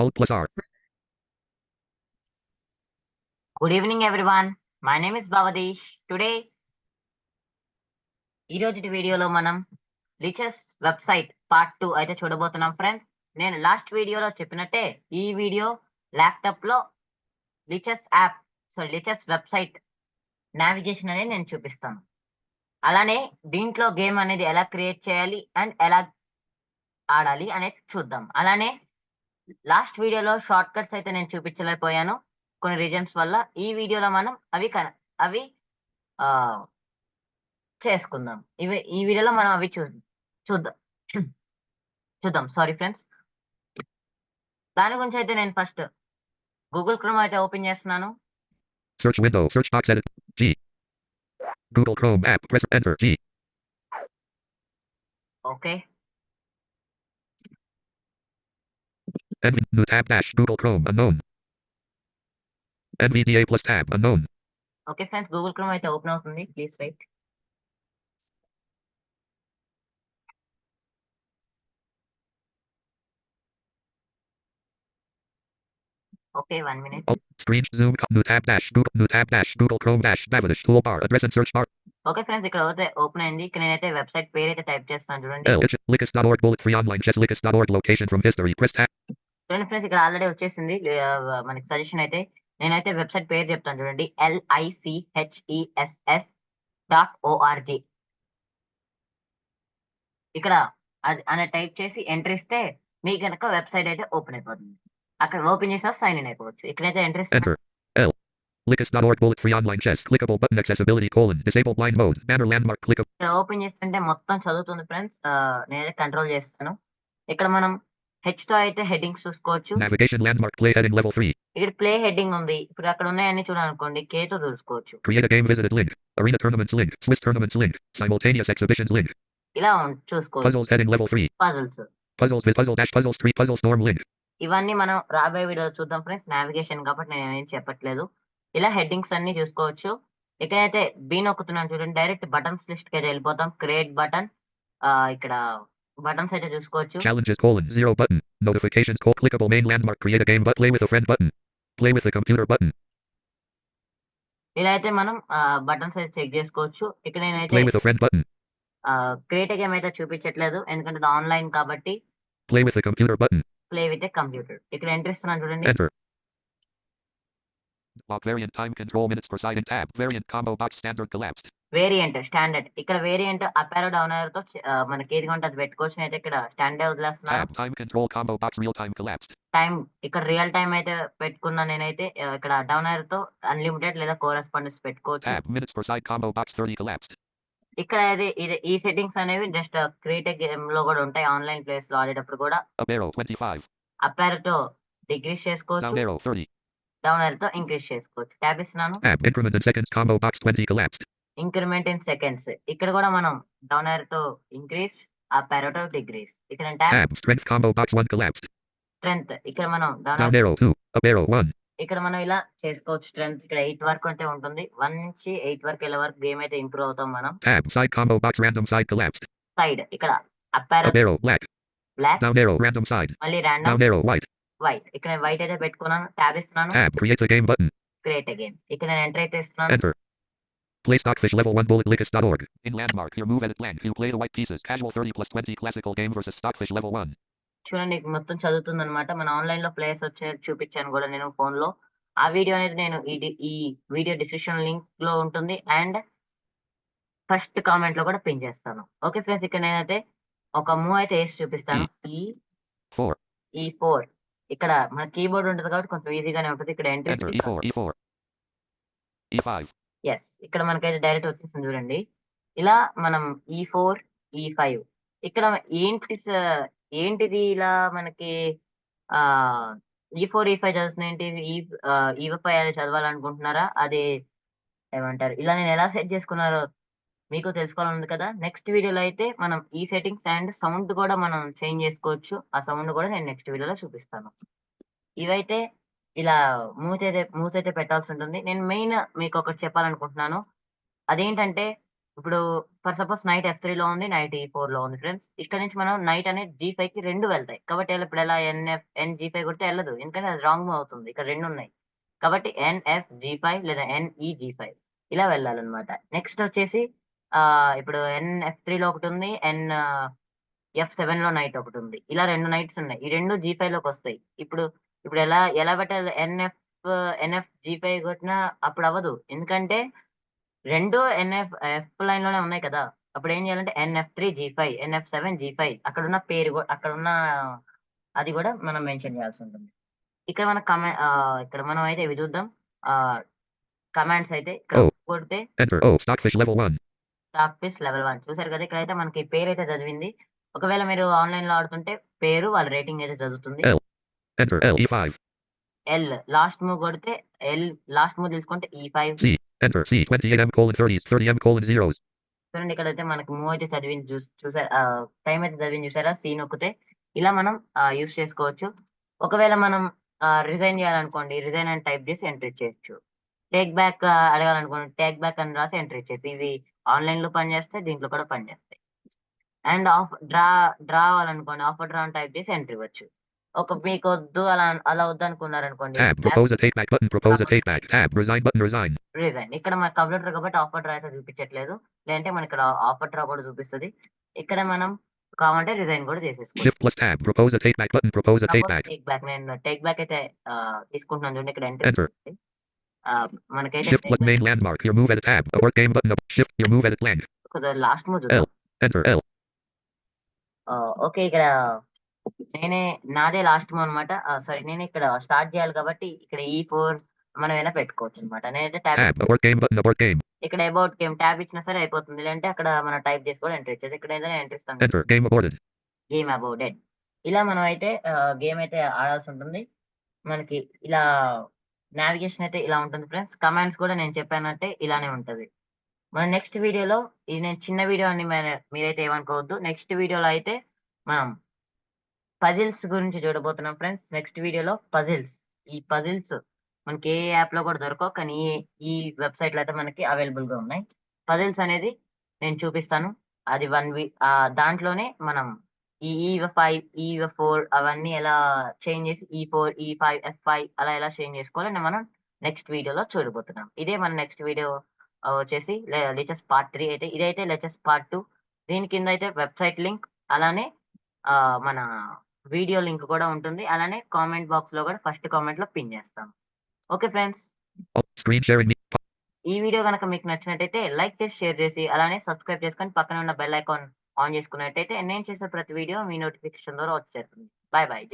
Alt plus R. Good evening, everyone. My name is Bhavadish. Today, ఈ రోజు వీడియోలో మనం లిచెస్ వెబ్సైట్ పార్ట్ 2 అయితే చూడబోతున్నాం ఫ్రెండ్స్. నేను లాస్ట్ వీడియోలో చెప్పినట్టే ఈ వీడియో ల్యాప్టాప్ లో lychees app lychees website navigation అనేది నేను చూపిస్తాను. అలానే దీంట్లో గేమ్ అనేది ఎలా క్రియేట్ చేయాలి అండ్ ఎలా ఆడాలి అనేది చూద్దాం. అలానే లాస్ట్ వీడియోలో షార్ట్ కట్స్ అయితే నేను చూపించలేకపోయాను కొన్ని రీజన్స్ వల్ల. ఈ వీడియోలో మనం అవి చేసుకుందాం. ఈ వీడియోలో మనం అవి చూద్దాం చూద్దాం సారీ ఫ్రెండ్స్. దాని గురించి అయితే నేను ఫస్ట్ గూగుల్ క్రోమ్ అయితే ఓపెన్ చేస్తున్నాను. Search window. Search box edit. G. Google Chrome app. Press enter. G. Okay, New tab dash. Google Chrome unknown. NVDA plus tab unknown. Okay friends, Google Chrome అయితే open అవుతుంది. Please wait. Okay, 1 minute. Screen zoom. New tab dash. Google Chrome dash. Bangladesh toolbar. Address and search bar. Okay friends, ఇక్కడ అయితే open అయింది. ఇక్కడ నేనైతే website పేరు అయితే type చేస్తాను చూడండి. Licus.org bullet free online chess. Licus.org location from history. Press tab. చూడండి ఫ్రెండ్స్, ఇక్కడ ఆల్రెడీ వచ్చేసింది మనకి సజెషన్ అయితే. నేనైతే వెబ్సైట్ పేరు చెప్తాను చూడండి. LICHESS.org. ఇక్కడ అది అనే టైప్ చేసి ఎంటర్ ఇస్తే మీ కనుక వెబ్సైట్ అయితే ఓపెన్ అయిపోతుంది. అక్కడ ఓపెన్ చేసిన సైన్ ఇన్ అయిపోవచ్చు. ఇక్కడైతే enter Enter. L. Licus.org bullet free online chess. Clickable button accessibility : disable blind mode. Banner landmark clickable. ఇక్కడ ఓపెన్ చేస్తుంటే మొత్తం చదువుతుంది ఫ్రెండ్స్. నేనైతే కంట్రోల్ చేస్తాను. ఇక్కడ మనం హెచ్ తో అయితే హెడ్డింగ్స్ చూసుకోవచ్చు. Navigation landmark play heading level 3. ఇక్కడ ప్లే హెడ్డింగ్ ఉంది. ఇప్పుడు అక్కడ ఉన్నాయని చూడాలనుకోండి, కే తో చూసుకోవచ్చు. Create a game visited link. Arena tournaments link. Swiss tournaments link. Simultaneous exhibitions link. ఇలా చూసుకోవచ్చు. Puzzles heading level 3. Puzzles. Puzzles with puzzle dash puzzle street puzzle storm link. ఇవన్నీ మనం రాబోయే వీడియోలో చూద్దాం ఫ్రెండ్స్. నావిగేషన్ కాబట్టి నేను ఏం చెప్పట్లేదు. ఇలా హెడ్డింగ్స్ అన్ని చూసుకోవచ్చు. ఇక్కడైతే బి నొక్కుతున్నాను చూడండి. డైరెక్ట్ బటన్స్ లిస్ట్ కి అయితే వెళ్ళిపోతాం. Create button. ఇక్కడ బటన్స్ అయితే చూసుకోవచ్చు. Challenges : 0 button. Notifications : clickable main landmark. Create a game but play with a friend button. Play with the computer button. ఇలా అయితే మనం బటన్స్ అయితే చెక్ చేసుకోవచ్చు. ఇక్కడ నేనైతే Play with a friend button. Create game అయితే చూపించట్లేదు ఎందుకంటే ఇది ఆన్లైన్ కాబట్టి. Play with the computer button. Play with a computer. ఇక్కడ ఎంటర్ ఇస్తున్నాను చూడండి. Enter. Lock variant time control minutes presiding tab. Variant combo box standard collapsed. Variant standard. ఇక్కడ variant up ఆరో డౌన్ ఆరో తో మనకి ఏది కొంటే అది పెట్టుకోవచ్చు. అయితే ఇక్కడ స్టాండర్డ్ వదిలేస్తున్నాను. Tab time control combo box real time collapsed. Time ఇక్కడ రియల్ టైం అయితే పెట్టుకున్నా నేనైతే. ఇక్కడ డౌన్ ఆరో తో అన్లిమిటెడ్ లేదా కోరస్పాండెన్స్ పెట్టుకోవచ్చు. Tab minutes per side combo box 30 collapsed. ఇక్కడ ఈ సెట్టింగ్స్ అనేవి జస్ట్ క్రియేట్ గేమ్ లో కూడా ఉంటాయి. ఆన్లైన్ ప్లేస్ లో ఆడేటప్పుడు కూడా. Up arrow 25. అప్ ఆరో తో డిక్రీస్ చేసుకోవచ్చు. Down arrow 30. డౌన్ ఆరో తో ఇంక్రీజ్ చేసుకోవచ్చు. ట్యాబ్ ఇస్తున్నాను. Tab increment in seconds combo box 20 collapsed. Increment in seconds. ఇక్కడ కూడా మనం డౌన్ ఆరో తో ఇంక్రీజ్, అప్ ఆరో తో డిక్రీజ్. ఇక్కడ Tab strength combo box 1 collapsed. Strength. ఇక్కడ మనం Down arrow 2. Up arrow 1. ఇక్కడ మనం ఇలా చేసుకోవచ్చు. స్ట్రెంగ్త్ ఇక్కడ 8 వరకు అంటే ఉంటుంది. 1 నుంచి 8 వరకు వెళ్ళే వరకు గేమ్ అయితే ఇంప్రూవ్ అవుతాం మనం. Tab side combo box random side collapsed. Side ఇక్కడ up Up arrow black. Black, Down arrow random side. మళ్ళీ random Down arrow white. White. ఇక్కడ వైట్ అయితే పెట్టుకున్నాను. ట్యాబ్ ఇస్తున్నాను. Tab create a game button. Create a game. ఇక్కడ నేను enter అయితే ఇస్తున్నాను. Enter. Play stockfish level 1 bullet licus.org. In landmark here move edit land. You play the white pieces. Casual 30 plus 20 classical game versus stockfish level 1. చూడండి మొత్తం చదువుతుంది అనమాట. మన online లో ప్లేయర్స్ వచ్చే చూపించాను కూడా నేను ఫోన్ లో. ఆ వీడియో అనేది నేను ఈ వీడియో డిస్క్రిప్షన్ లింక్ లో ఉంటుంది అండ్ ఫస్ట్ కామెంట్ లో కూడా పిన్ చేస్తాను. ఓకే ఫ్రెండ్స్, ఇక్కడ నేనైతే ఒక మూవ్ అయితే వేసి చూపిస్తాను. E4. ఇక్కడ మన కీబోర్డ్ ఉంటుంది కాబట్టి కొంచెం ఈజీగానే ఉంటుంది. ఇక్కడ entry Enter E4. E5. Yes. ఇక్కడ మనకైతే డైరెక్ట్ వచ్చేసింది చూడండి. ఇలా మనం E4 E5. ఇక్కడ ఏంటిది ఇలా మనకి E4 E5 చదువుతుంది ఏంటి? E5 అది చదవాలనుకుంటున్నారా? అది ఏమంటారు, ఇలా నేను ఎలా సెట్ చేసుకున్నారో మీకు తెలుసుకోవాలని కదా. నెక్స్ట్ వీడియోలో అయితే మనం ఈ సెట్టింగ్స్ అండ్ సౌండ్ కూడా మనం చేంజ్ చేసుకోవచ్చు. ఆ సౌండ్ కూడా నేను నెక్స్ట్ వీడియోలో చూపిస్తాను. ఇవైతే ఇలా మూవ్స్ అయితే పెట్టాల్సి ఉంటుంది. నేను మెయిన్ మీకు ఒకటి చెప్పాలనుకుంటున్నాను. అదేంటంటే ఇప్పుడు ఫర్ సపోజ్ నైట్ F3లో ఉంది. నైట్ E4లో ఉంది ఫ్రెండ్స్. ఇక్కడ నుంచి మనం నైట్ అనేది G5కి 2 వెళ్తాయి. కాబట్టి ఇప్పుడు ఎలా NG5 కొడితే ఎళ్ళదు. ఎందుకంటే అది రాంగ్ మూవ్ అవుతుంది. ఇక్కడ 2 ఉన్నాయి. కాబట్టి NFG5 లేదా NEG5 ఇలా వెళ్ళాలన్నమాట. నెక్స్ట్ వచ్చేసి ఇప్పుడు NF3లో ఒకటుంది. F7లో నైట్ ఒకటుంది. ఇలా 2 నైట్స్ ఉన్నాయి. ఈ 2 G5లోకొస్తాయి. ఇప్పుడు ఎలా పెట్టాలి? NFG5 కొట్టినా అప్పుడు అవ్వదు. ఎందుకంటే 2 ఎఫ్ లైన్‌లోనే ఉన్నాయి కదా! అప్పుడేం చేయాలంటే NF3G5, NF7G5 అక్కడున్న అది గూడా మనం మెన్షన్ చేయాల్సుంటుంది. ఇక్కడ మనం అయితే ఇవి చూద్దాం. ఆహ్, కమాండ్స్ అయితే ఇక్కడ Oh, కొడితే enter. Oh, Stockfish level 1. Stock fish level 1 చూసారు కదా! ఇక్కడైతే మనకి పేరైతే చదివింది. ఒకవేళ మీరు ఆన్‌లైన్‌లో ఆడుతుంటే పేరు, వాళ్ళ రేటింగ్ అయితే చదువుతుంది. L. Enter. L. E5. Last move కొడితే లాస్ట్ మూవ్ తీసుకుంటే E5. C. Enter. C. 28M:30s. 30M: zeros. చూడండి ఇక్కడైతే మనకి మూవ్ అయితే చదివింది చూసారా? టైమ్ అయితే చదివింది చూసారా? సి నొక్కితే ఇలా మనం యూజ్ చేసుకోవచ్చు. ఒకవేళ మనం రిజైన్ చేయాలనుకోండి. రిజైన్ అని టైప్ చేసి ఎంటర్ ఇచ్చేయొచ్చు. టేక్ బ్యాక్ అడగాలనుకోండి. టేక్ బ్యాక్ అని రాసి ఎంటర్ ఇచ్చేసి ఇవి ఆన్‌లైన్‌లో పనిచేస్తాయి. దీంట్లో కూడా పనిచేస్తాయి. అండ్ డ్రా అవ్వాలనుకోండి. డ్రా అని టైప్ చేసి ఎంటర్ ఇవ్వచ్చు. మీకొద్దు అలా వద్దనుకున్నారనుకోండి. Tab. Propose a take back button. Propose a take back. Tab. Resign button. Resign. Resign. ఇక్కడ మన కంప్యూటర్ కాబట్టి డ్రా అయితే చూపించట్లేదు. లేదంటే మనకిక్కడ డ్రా కూడా చూపిస్తది. ఇక్కడ మనం కావాలంటే రిజైన్ కూడా చేసేసుకోవచ్చు. Shift plus tab. Propose a take back button. Propose a take suppose back. నేను టేక్ బ్యాక్ అయితే తీసుకుంటున్నాను చూడండి ఇక్కడ Enter. ఎంటర్ మనకైతే Shift plus main landmark. Your move edit tab. Abort game button. Shift your move edit blank. Last move L. చూద్దాం. Enter. L. Okay. ఇక్కడ నాదే last move అన్నమాట. సారీ నేనే ఇక్కడ స్టార్ట్ చేయాలి కాబట్టి ఇక్కడ E4 మనం ఏమైనా పెట్టుకోవచ్చన్నమాట. నేనైతే Tab. Tab Abort game button. Abort game. ఇక్కడ అబౌట్ గేమ్ టాబ్ ఇచ్చినా సరే అయిపోతుంది. లేదంటే అక్కడ మనం టైప్ చేసి కూడా ఎంటర్ ఇచ్చేది. ఇక్కడ ఏదైనా ఎంటర్ ఇస్తాం. Enter. Game aborted. గేమ్ అబౌటెడ్. ఇలా మనం అయితే గేమ్ అయితే ఆడాల్సి ఉంటుంది. మనకి ఇలా నావిగేషన్ అయితే ఇలా ఉంటుంది ఫ్రెండ్స్. కమాండ్స్ కూడా నేను చెప్పానంటే ఇలానే ఉంటది. మన నెక్స్ట్ వీడియోలో ఇది నేను చిన్న వీడియో అని మీరైతే ఏమనుకోవద్దు. నెక్స్ట్ వీడియోలో అయితే మనం పజిల్స్ గురించి చూడబోతున్నాం ఫ్రెండ్స్. నెక్స్ట్ వీడియోలో ఈ పజిల్స్ మనకి ఏ యాప్‌లో కూడా దొరకవు. కానీ ఈ వెబ్‌సైట్‌లో అయితే మనకి అవైలబుల్‌గా ఉన్నాయి. పజిల్స్ అనేది నేను చూపిస్తాను. అది దాంట్లోనే మనం ఈ E5, E4 అవన్నీ ఎలా చేంజ్ చేసి E4, E5, F5 అలా ఎలా చేంజ్ చేసుకోవాలో మనం నెక్స్ట్ వీడియోలో చూడబోతున్నాం. ఇదే మన నెక్స్ట్ వీడియో వచ్చేసి లెచెస్ పార్ట్ 3 అయితే ఇదైతే లెచెస్ పార్ట్ 2. దీని కింద అయితే వెబ్‌సైట్ లింక్ అలానే మన వీడియో లింక్ కూడా ఉంటుంది. అలానే కామెంట్ బాక్స్‌లో కూడా ఫస్ట్ కామెంట్‌లో పిన్ చేస్తాం. Okay friends. Oh, screen sharing. ఈ వీడియో గనక మీకు నచ్చినట్టయితే లైక్ చేసి, షేర్ చేసి, అలానే సబ్స్క్రైబ్ చేసుకొని పక్కన ఉన్న బెల్ ఐకాన్ ఆన్ చేసుకున్నట్టయితే నేను చేసే ప్రతి వీడియో మీ నోటిఫికేషన్ ద్వారా వచ్చేస్తుంది. బై. జై హింద్.